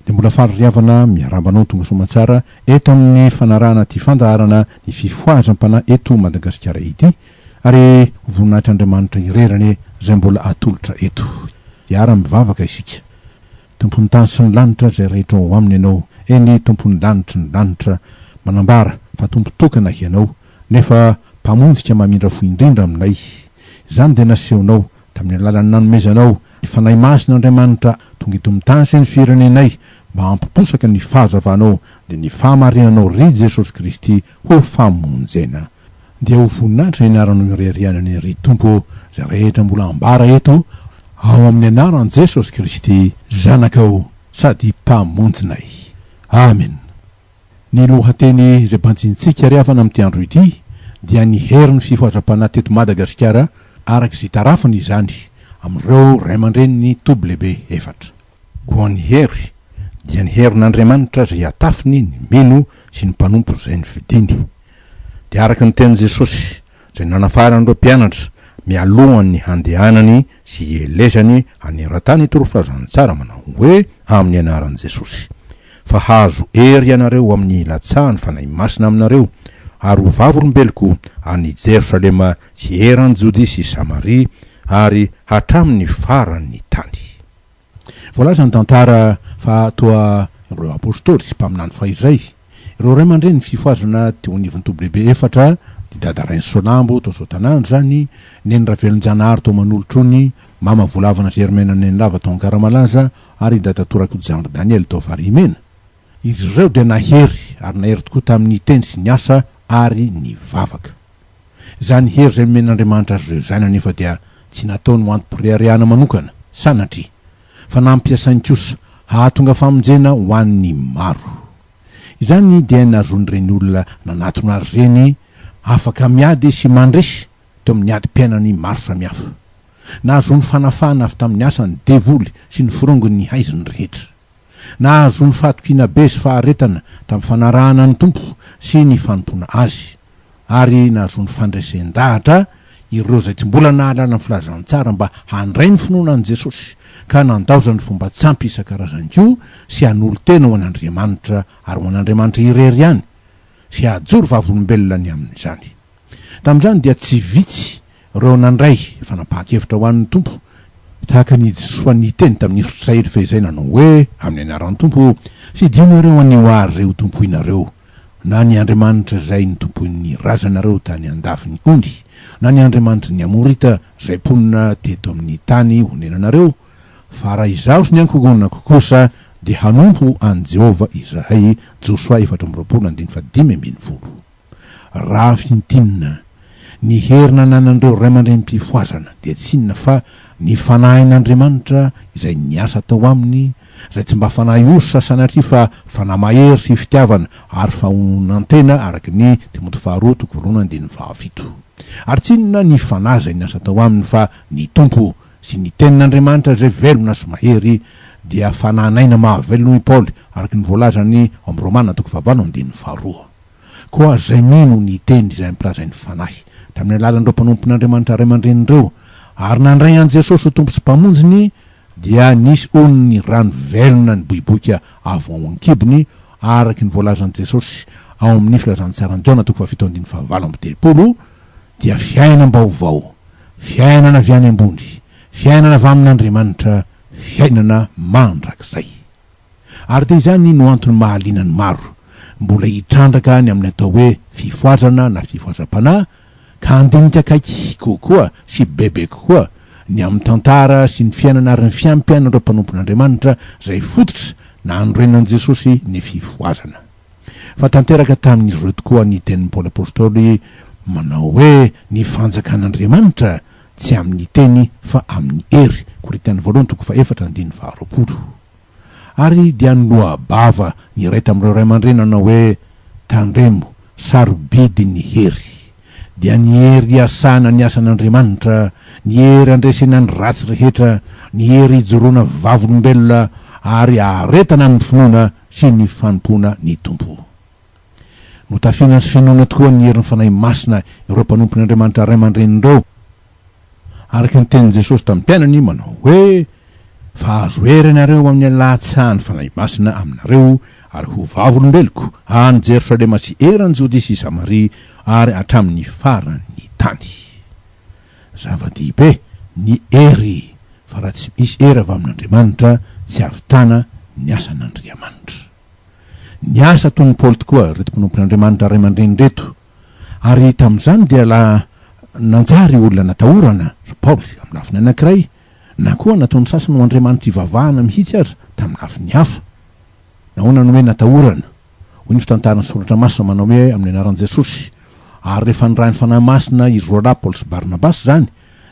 dia mbola faririavana miarabanao tonga somatsara eto amin'ny fanarahana ty fandaharana ny fifoazam-panahy eto Madagasikara ity, ary voninahitry'Andriamanitra irerany zay mbola atolotra eto. Iara mivavaka isika. Tompony tany sy ny lanitra zay rehetra ao aminy ianao, eny tompony lanitra ny lanitra manambara fa tompo tokana hianao, nefa mpamonjika mamindra fo indrindra aminay. Izany dia nasehonao tamin'ny alalan'ny nanomezanao ny fanahy masin'Andriamanitra tonga eto amin'ny tany sy ny firenenay mba hampiposaka ny fahazavanao dia ny fahamarinanao ry Jesosy Kristy ho famonjena. Dia ho voninahitra ianaranao irerianany ry Tompo zay rehetra mbola ambara eto ao amin'ny anaran'i Jesosy Kristy zanakao sady mpamonjinay. Amen. Ny lohateny izay mpanjintsika riavana amin'ity andro ity dia ny herin'ny fifoazam-panahy teto Madagasikara arak'izay tarafiny izany amin'ireo ray aman-dreniny WB4. Koa ny hery dia ny herin'Andriamanitra zay atafiny ny mino sy ny mpanompo zay ny fidiny. Dia araka ny tenin'i Jesosy zay nanafaran'ireo mpianatra mialohan'ny handehanany sy hielezany haneran-tany torofilazany tsara manao hoe amin'ny anaran'i Jesosy. Fa hazo ery ianareo amin'ny latsahany fanahy masina aminareo, ary ho vavolombeloko any Jerosalema sy eran'ny Jodia sy Samaria ary hatramin'ny faran'ny tany. Voalaza ny tantara fa toa ireo apôstôly sy mpaminany fahizay, ireo ray aman-dreny ny fifoazana teo anivon'ny WB4 dia dada Rainy Solambo tao Sotanandro zany, neny Ravelonjanahary tao Manolotrony, mama Volavana Germaine neny lava tao Ankaramalaza, ary dada Torakodjandro Daniel tao Varimena. Izy ireo dia nahery ary nahery tokoa tamin'ny teny sy ny asa ary ny vavaka. Zany hery zay men'Andriamanitra azy ireo zany anefa dia tsy nataony ho antom-pireharihana manokana sanatria fa nampiasainy kosa hahatonga famonjena ho an'ny maro. Izany dia nazony reny olona nanatona azy reny afaka miady sy mandresy teo amin'ny ady-piainany maro samihafa. Nahazony fanafana avy tamin'ny asany devoly sy ny firongony haiziny rehetra. Nahazony fahatokina be sy faharetana tamin'ny fanarahana ny tompo sy ny fanompona azy, ary nahazony fandraisen-dahatra ireo zay tsy mbola nahalala ny filazantsara mba handray ny finoanan'i Jesosy ka nandaozany fomba tsampy isan-karazany koa sy hanolo tena ho an'Andriamanitra ary ho an'Andriamanitra irery ihany sy hajoro vavolombelona ny amin'izany. Tamin'izany dia tsy vitsy ireo nandray fanapahan-kevitra ho an'ny tompo, tahaka ny Jesoa niteny tamin'ny Israely fehizay nanao hoe amin'ny anaran'ny tompo sy dino ireo anio ary reo tompoinareo, na ny Andriamanitra zay ny tompoin'ny razanareo tany andafiny ondy, na ny Andriamanitra ny amorita zay ponina teto amin'ny tany honenanareo, fa raha izaho sy ny ankogonako kosa dia hanompo an Jehova izahay. Josoa 4:5. Raha fintinina ny herina nanan'ireo ray aman-dreny mpifoazana dia tsy inona fa ny fanahin'Andriamanitra izay niasa tao aminy, zay tsy mba fanahy ososa sanatria fa fanahy mahery sy fitiavana ary fahonantena araky ny Timoty 2:7. Ary tsy inona ny fanahy zay niasa tao aminy fa ny tompo sy ny tenin'Andriamanitra zay velona sy mahery dia fananaina mahavelona i Paoly araky ny voalazany amin'ny Romana 5:2. Koa zay mino ny teny izay mpilazainy fanahy tamin'ny alalan'ireo mpanompon'Andriamanitra ray aman-drenindreo ary nandray an Jesosy ho tompo sy mpamonjiny, dia nisy onony rano velona ny boiboika avy ao an-kibony araky ny voalazan'i Jesosy ao amin'ny filazantsarany Jona 7:7. Dia fiainana baovao, fiainana avy any ambony, fiainana avy amin'Andriamanitra, fiainana mandrakizay. Ary dia izany no antony mahalinany maro mbola hitrandraka any amin'ny atao hoe fifoazana na fifoazam-panahy, ka andinika akaiky kokoa sy bebe kokoa ny amin'ny tantara sy ny fiainana ary ny fiampianan'ireo mpanompon'Andriamanitra zay fototra na anorenan'i Jesosy ny fifoazana. Fa tanteraka tamin'izy ireo tokoa ny tenin'ny Paoly apôstôly manao hoe ny fanjakan'Andriamanitra tsy amin'ny teny fa amin'ny hery. Korintany 2:4-20. Ary dia nylohabava ny iray tamin'ireo ray aman-dreny nanao hoe tandremo sarobidy ny hery, dia ny hery asana ny asan'Andriamanitra, ny hery andresena ny ratsy rehetra, ny hery ijoroana vavolombelona ary aretana amin'ny finoana sy ny fanompona ny tompo. Notafina sy finoana tokoa ny herin'ny fanahy masina ireo mpanompon'Andriamanitra ray aman-drenindreo araky ny tenin'i Jesosy tamin'ny mpiainany manao hoe fa azo hery ianareo amin'ny alatsahany fanahy masina aminareo ary ho vavolombeloko any Jerosalema sy erany Jodea sy Samaria ary hatramin'ny farany tany. Zava-dehibe ny ery, fa raha tsy misy ery avy amin'Andriamanitra tsy ahavitana ny asan'Andriamanitra. Ny asa toy ny Paoly tokoa reto mpinompon'Andriamanitra ray aman-dreny reto, ary tamin'izany dia nanjary olona natahorana Paoly amin'ny lafiny anankiray, na koa nataony sasany ho Andriamanitra ivavahana mihitsy aza tamin'ny lafiny hafa. Nahoana no hoe natahorana? Hoy ny fitantarana soratra masina manao hoe amin'ny anaran'i Jesosy. Ary rehefa nirahiny fanahy masina izy roa lahy Paoly sy Barnabasy zany,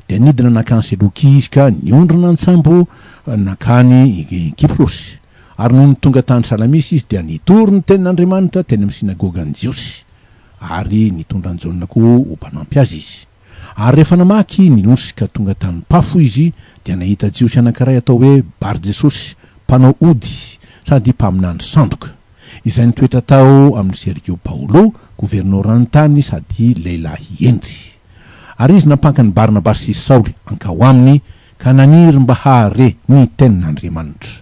dia nidina nakany Selokia izy ka niondrona an-tsambo nakany Kiprosy. Ary noho ny tonga tany Salamisy izy dia nitory ny tenin'Andriamanitra teny amin'ny sinagogan'ny Jiosy, ary nitondra ny jaonina koa ho mpanampy azy izy. Ary rehefa namaky ninosy ka tonga tany Pafo izy dia nahita Jiosy anankiray atao hoe Bar-Jesosy, mpanao ody sady mpaminandry sandoka, izay nitoetra tao amin'ny Sergio Paulo, governorany tany sady lehilahy endry. Ary izy nampankany Barnabasy sy Saoly ankao aminy ka naniry mba hahare ny tenin'Andriamanitra.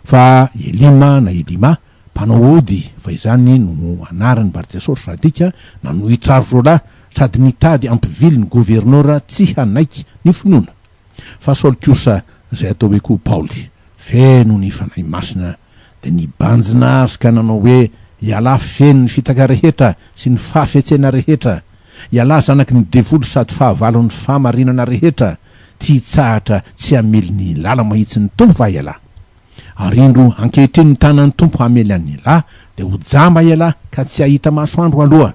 Fa Elima na Elima, mpanao ody, fa izany no anarany Bar-Jesosy raha dika, nanohitra ry roalahy sady nitady ampivily ny gouverneura tsy hanaiky ny finoana. Fa Saoly kosa izay atao hoe koa Paoly, feno ny fanahy masina dia nibanjina azy ka nanao hoe iala feno ny fitaka rehetra sy ny fahafetsena rehetra, iala zanaky ny devolo sady fahavalon'ny fahamarinana rehetra, tsy hitsahatra tsy hamely ny lala mahitsy ny tompo va iala. Ary indro ankehitriny ny tanan'ny tompo hamely an'ny lahy dia ho jamba iala ka tsy hahita masoandro aloha,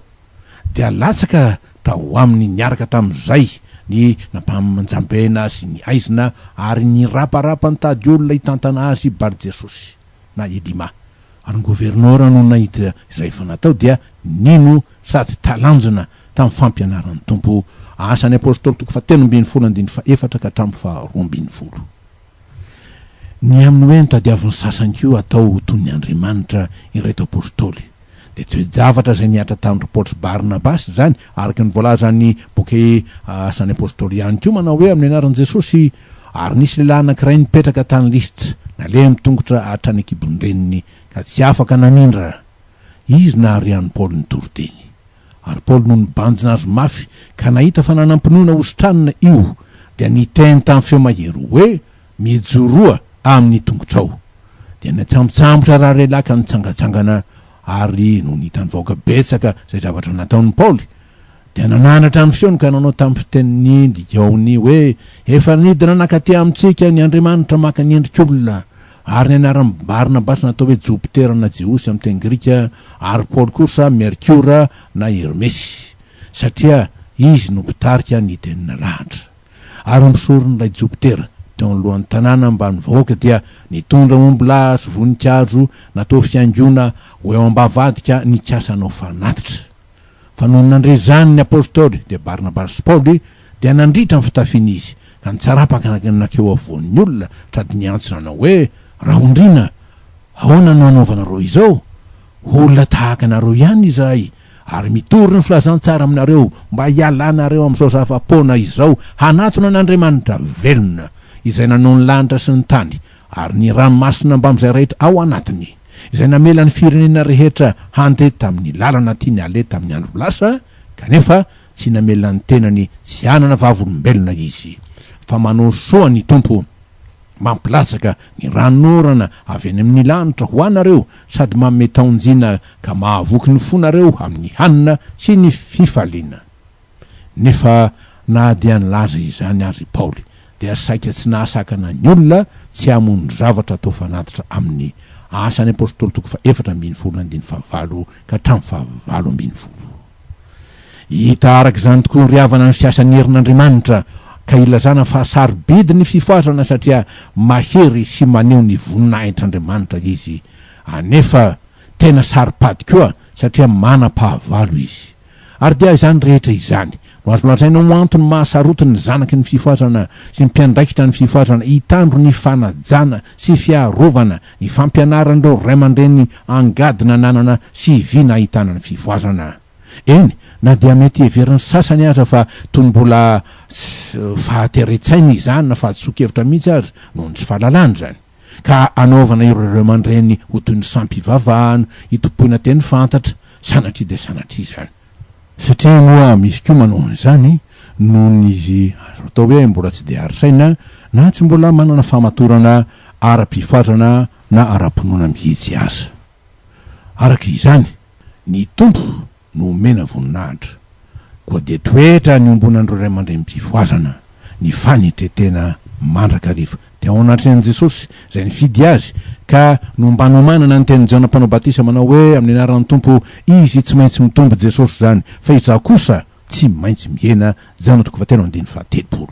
dia latsaka tao aminy niaraka tamin'izay ny nampamanjambena sy ny aizina ary ny raparapa ny tady olona hitantana azy Bar-Jesosy na Elima. Ary ny gouverneura no nahita izay efa natao dia nino sady talanjona tamin'ny fampianaran'ny tompo, asan'ny apôstôly toko 10:14 ka hatramin'ny 12. Ny amin'ny hoe nitadiavin'ny sasany koa atao toy ny Andriamanitra ireto apôstôly, dia tsy hoe zavatra izay niatra tamin'ny Paoly sy Barnabasy zany, araka ny voalazan'ny boky asan'ny apôstôly ihany koa manao hoe amin'ny anaran'i Jesosy. Ary nisy lehilahy anankiray nipetraka tany Listra, naleha mitongotra hatrany an-kibon-dreniny ka tsy afaka namindra. Izy naharian'ny Paoly ny toriteny, ary Paoly no nibanjina azy mafy ka nahita fa nanampinoana ositranina io, dia niteny tamin'ny feo mahery hoe mijoroa amin'ny tongotrao. Dia natsambotra raha lehilahy ka nitsangatsangana, ary no nitany vahoaka betsaka izay zavatra nataon'ny Paoly. Dia nananatra ny feony ka nanao tamin'ny fiteniny Ligaony hoe efa nidina nakaty amintsika ny Andriamanitra maka ny endrik'olona, ary ny anaran'ny Barnabasy natao hoe Jupitera na Jeosy amin'ny teny Grika, ary Paoly kosa Mercura na Hermesy, satria izy no mpitarika ny tenina lahatra. Ary misoron'ilay Jupitera teo alohan'ny tanàna ambany vahoaka dia nitondra ombilà sy voninkazo natao fiangona ho eo ambavadika ny kasanao fanatitra. Fa noho nandre zany ny apôstôly dia Barnabasy sy Paoly dia nandritra ny fitafiana izy ka nitsarapaka nakeo avoan'ny olona sady niantsona nanao hoe rahondrina, ahoana no anaovanareo izao? Olona tahaka anareo ihany izahay, ary mitory ny filazantsara aminareo mba hialanareo amin'izao zava-poana izao hanatona n'Andriamanitra velona izay nanao ny lanitra sy ny tany ary ny ranomasina mba amin'izay rehetra ao anatiny, izay namela ny firenena rehetra handeha tamin'ny lalana tiany aleha tamin'ny andro lasa, kanefa tsy namela ny tenany tsy hanana vavolombelona izy, fa manao soa ny tompo mampilatsaka ny ranorana avy any amin'ny lanitra ho anareo sady manome taonjina ka mahavoky ny fonareo amin'ny hanina sy ny fifaliana. Nefa na dia nilaza izany azy Paoly dia saika tsy nahasakana ny olona tsy hamono zavatra atao fanatitra amin'ny asan'ny apôstôly toko 4:15 ka hatramin'ny 7:20. Hita araka izany tokoa ny riavana ny fiasan'ny herin'Andriamanitra ka ilazana fa sarobidi ny fifoazana satria mahery sy maneho ny voninahitr'Andriamanitra izy, anefa tena saripady koa satria manam-pahavalo izy. Ary dia izany rehetra izany no azo lazaina ho antony mahasarotiny zanaky ny fifoazana sy ny mpiandraikitra ny fifoazana hitandro ny fanajana sy fiarovana ny fampianaran'ireo ray aman-dreny angadina nanana sy vina ahitana ny fifoazana. eny na dia mety heveriny sasany aza fa toy mbola fahateretsaina izany na fahadisokevitra mihitsy azy noho ny tsy fahalalany zany ka anaovana ireo mandreny ho toy ny sampivavahana hitompoina teny fantatra sanatria de sanatria zany satria moa misy koa manao an'izany noho n'izy azo atao hoe mbola tsy de arisaina na tsy mbola manana fahamatorana ara-pifatrana na ara-pinoana mihitsy aza araka izany ny tompo no mena voninahitra koa de toetra ny ombonan'ireo ray aman-dreny-pivoazana ny fanitretena mandrakariva de ao anatin'i Jesosy zay nifidy azy ka nombano manana ny teny Jana mpanao batisa manao hoe amin'ny anaran'ny tompo izy tsy maintsy mitombo Jesosy zany fa izaho kosa tsy maintsy miena Jana 1:7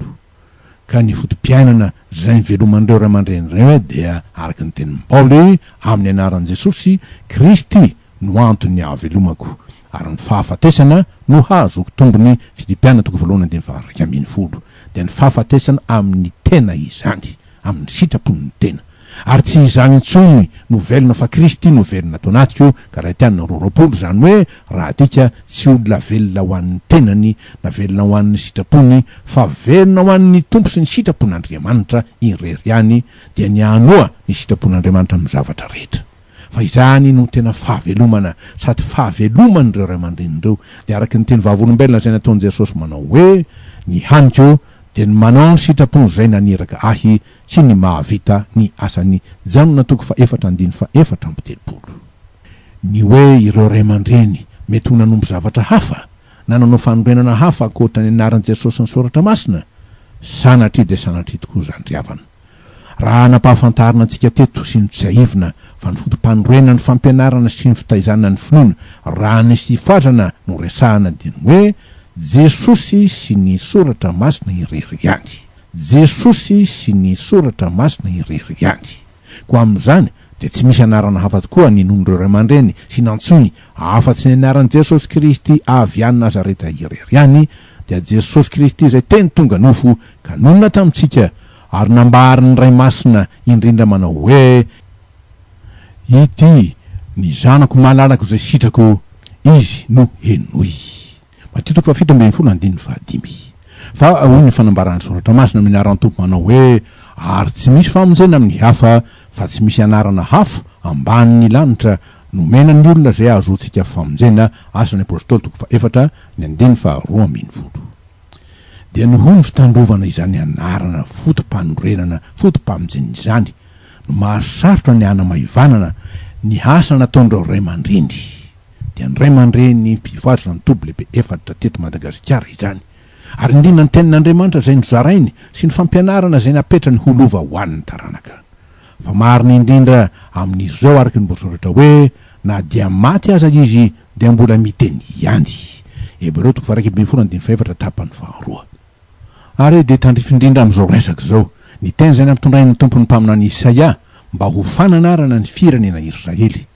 ka ny fotom-piainana zay niveloman'ireo ray aman-dreny reo dia araka ny tenin'ny Paoly amin'ny anaran'i Jesosy Kristy no antony avelomako ary ny fahafatesana no hazoko tombony Filipiana 1:20 de ny fahafatesana amin'ny tena izany amin'ny sitrapon'ny tena ary tsy izany intsony no velona fa Kristy no velona ato anatiko Galatiana 2:20 zany hoe raha tika tsy olona velona ho an'ny tenany na velona ho an'ny sitrapony fa velona ho an'ny tompo sy ny sitrapon'Andriamanitra irery ihany dia ny anoa ny sitrapon'Andriamanitra amin'ny zavatra rehetra fa izany no tena fahavelomana sady fahaveloman'ireo ray aman-drenireo de araka ny teny vavolombelona zay nataon'i Jesosy manao hoe ny haniko de ny manao ny sitrapony zay naniraka ahy sy ny mahavita ny asany Janona 4:4 ny hoe ireo ray aman-dreny mety ho nanombo zavatra hafa na nanao fanorenana hafa ankoatra ny anaran'i Jesosy ny soratra masina sanatria de sanatria tokoa zany riavana raha nampahafantarina antsika teto sy ny tsy aivina fa ny fotom-panorenana ny fampianarana sy ny fitaizana ny finoana raha ny fifoazana no resahana dia ny hoe Jesosy sy ny soratra masina irery ihany Jesosy sy ny soratra masina irery ihany koa amin'izany de tsy misy anarana hafa tokoa ny non'ireo ray aman-dreny sy nantsony afa-tsy ny anaran'i Jesosy Kristy avy any Nazareta irery ihany dia Jesosy Kristy zay teny tonga nofo ka nonona tamintsika ary nambary ny ray masina indrindra manao hoe ity ny zanako mahalalako zay sitrako izy no henoy Matitoko 7:15 fa hoy ny fanambarany soratra masina amin'ny anaran'ny tompo manao hoe ary tsy misy famonjena amin'ny hafa fa tsy misy anarana hafa ambany ny lanitra no mena ny olona zay azotsika famonjena asan'ny apôstôly 4:2 dia noho ny fitandrovana izany anarana fotom-panorenana fotom-pamonjena izany no mahasarotra ny ana-maivanana ny asa nataon'ireo ray aman-dreny dia ny ray aman-dreny mpivoatra ny tobo lehibe efatra teto Madagasikara izany ary indrindra ny tenin'Andriamanitra zay nozarainy sy ny fampianarana zay napetra ny holova ho an'ny taranaka fa marina indrindra amin'izy zao araky ny bosoratra hoe na dia maty aza izy dia mbola miteny ihany Hebreo 2:24 tapany 2 ary de tandrifindrindra amin'izao resaka zao ny teny zay nampitondrain'ny tompony mpaminany Isaia mba ho fananarana ny firenena Israely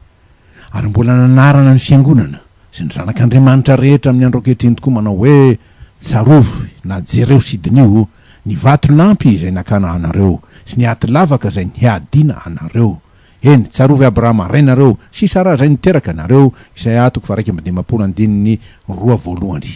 ary mbola nanarana ny fiangonana sy ny zanak'Andriamanitra rehetra amin'ny andro ankehitriny tokoa manao hoe tsarovy na jereo sidinio ny vato lampy izay nakana anareo sy ny aty lavaka zay niadina anareo eny tsarovy Abrahama rainareo sy Sara zay niteraka anareo Isaia 2:2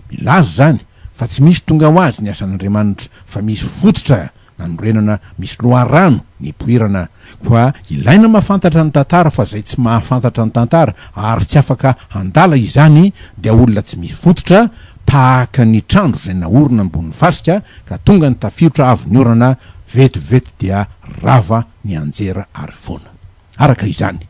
milaza zany fa tsy misy tonga ho azy ny asan'Andriamanitra fa misy fototra nanorenana misy loharano ny poirana koa ilaina mahafantatra ny tantara fa zay tsy mahafantatra ny tantara ary tsy afaka handala izany dia olona tsy misy fototra tahaka ny trandro zay naorina ambony fasika ka tonga ny tafirotra avy ny orana vetivety dia rava ny anjera ary foana araka izany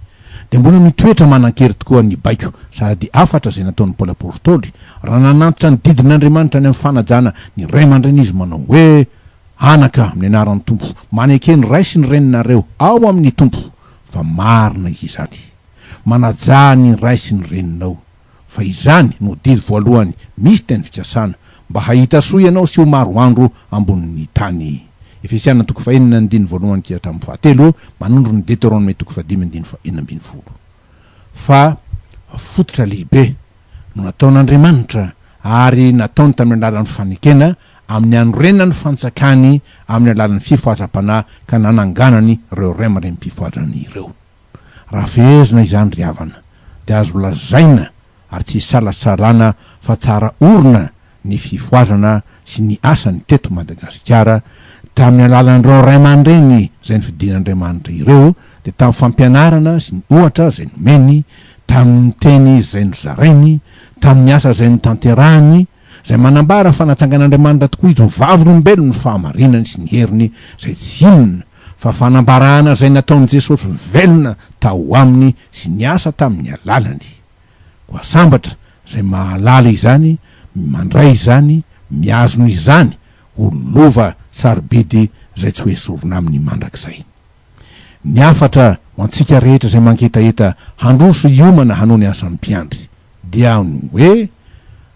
de mbola mitoetra manan-kery tokoa ny baiko sady afatra zay nataon'ny Paoly apôstôly raha nanantitra ny didin'Andriamanitra ny amin'ny fanajana ny ray aman-dreny izy manao hoe anaka amin'ny anaran'ny tompo maneke ny ray sy ny reninareo ao amin'ny tompo fa marina izany manaja ny ray sy ny reninao fa izany no didy voalohany misy teny fikasana mba hahita soa ianao sy ho maro andro ambonin'ny tany Efesiana 4:1-7 manondro ny Deutéronome 5:5 fa fototra lehibe no nataon'Andriamanitra ary nataony tamin'ny alalan'ny fanekena amin'ny anorenana ny fantsakany amin'ny alalan'ny fifoazam-panahy ka nananganany ireo ray aman-dreny mpifoazana ireo raha fehezina izany ry havana dia azo lazaina ary tsy salasalana fa tsara orona ny fifoazana sy ny asany teto Madagasikara tamin'ny alalan'ireo ray aman-dreny zay ny fidin'Andriamanitra ireo, de tamin'ny fampianarana sy ny ohatra zay nomeny, tamin'ny teny zay nozarainy, tamin'ny asa zay notanterahany, zay manambara fanatsangan'Andriamanitra tokoa izy ho vavolombelony fahamarinany sy ny heriny zay tsy inona fa fanambarahana zay nataon'i Jesosy velona tao aminy sy ny asa tamin'ny alalany. Koa sambatra zay mahalala izany, mandray izany, miazony izany ho lova sarobidy zay tsy hoe sorona amin'ny mandrakizay. Ny afatra ho antsika rehetra zay manketaeta handroso iomana hanao ny asan'ny mpiandry dia hoe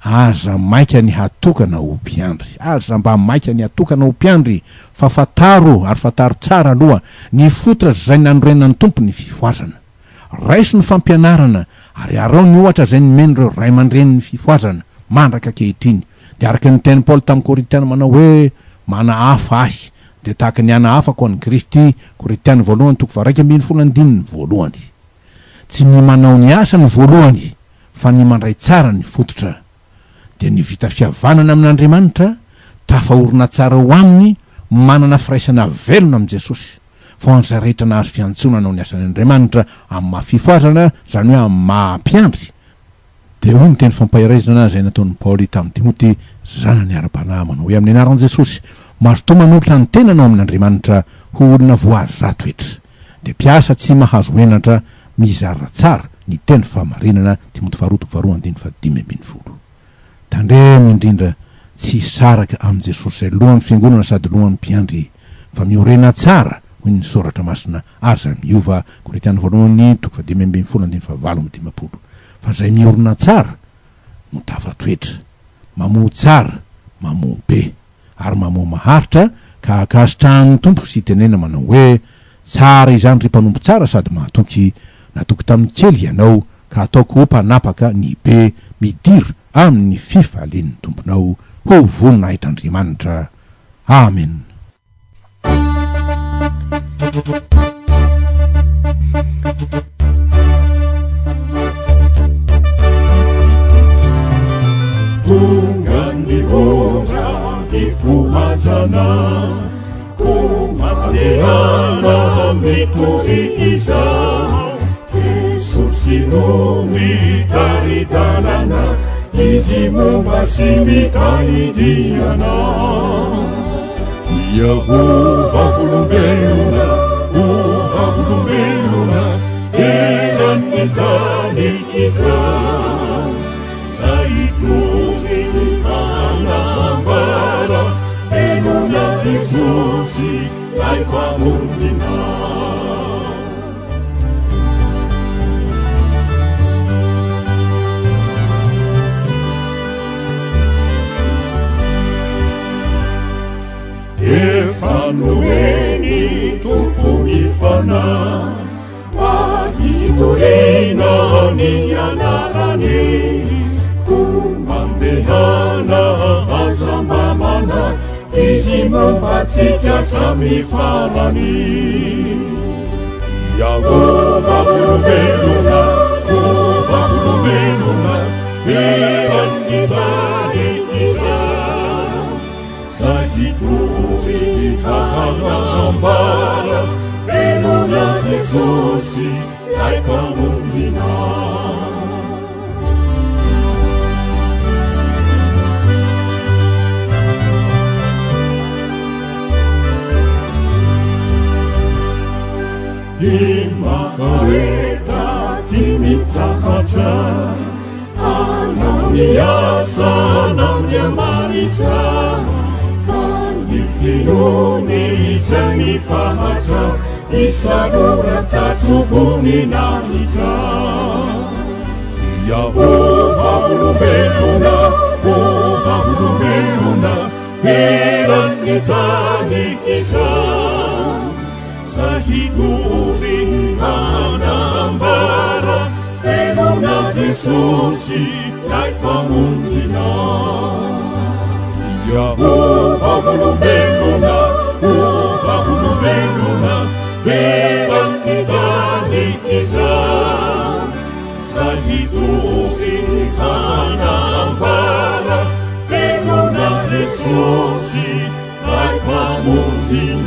aza maika ny hatokana ho mpiandry, aza mba maika ny hatokana ho mpiandry, fa fataro ary fataro tsara aloha ny fototra zay nanorenan'ny tompo ny fifoazana, raiso ny fampianarana ary arao ny ohatra zay nomen'ireo ray aman-dreny ny fifoazana mandraka kehitriny. De araka ny teny Paoly tamin'ny Korintiana manao hoe mana hafa ahy de tahaka ny ana hafa ko an'i Kristy. Korintiana voalohany 2:15 tsy ny manao ny asa ny voalohany fa ny mandray tsara ny fototra, de ny vita fihavanana amin'Andriamanitra tafahorona tsara ho aminy manana firaisana velona amin'i Jesosy. Fa ho an'izay rehetra nahazo fiantsonana ao ny asan'Andriamanitra amin'ny maha-fifoazana, zany hoe amin'ny maha-mpiandry, de hoy ny teny fampahirazana zay nataon'ny Paoly tamin'ny Timoty zanany ara-panahy manao hoe amin'ny anaran'i Jesosy mazotoa manolotra ny tenanao amin'Andriamanitra ho olona voazy toetra, de piasa tsy mahazo henatra mizara tsara ny teny fahamarinana. Timoty 2:2-5. Tandremo indrindra tsy saraka amin'i Jesosy zay lohan'ny fiangonana sady lohan'ny mpiandry, fa miorena tsara hoy ny soratra masina aza miova. Korintiana voalohany 2:15-20. Fa zay miorona tsara no tafatoetra, mamoa tsara, mamoa be ary mamoa maharitra, ka akasitrahan'ny tompo sy tenena manao hoe tsara izany ry mpanompo tsara sady mahatoky, natoky tamin'ny kely ianao ka ataoko ho mpanapaka ny be midira amin'ny fifalian'ny tomponao. Ho voninahitran'Andriamanitra. Amen. Tunga ni ora di fuhazana kumaneana mituiza Yesusi numi dari dalana izi mumbasimitanidiyana Yahuva vulumbeluna elan itani iza Saituni anambara enuna Yesusi lai kwa munzina Efanueni tupu ifana Wahiturina ni anarani Kumandehana azambamana Izimu batika chamifarani Yahova vulumbeluna Eran itani isa Sahituvi anambara Venuna Yesusi lai pamunzina Imakareta timitsakacha Ananiasa namjamaricha Fandifinuni chani fahacha Isadura tatubuni nalicha Yahova vulumbeluna Ilan itani isa Sahituvi anambara Venuna Yesusi lai pamunzina Yahova vulumbeluna Elan itani isa Sahituvi Anambara, Tenona Jesús, ai pamontina.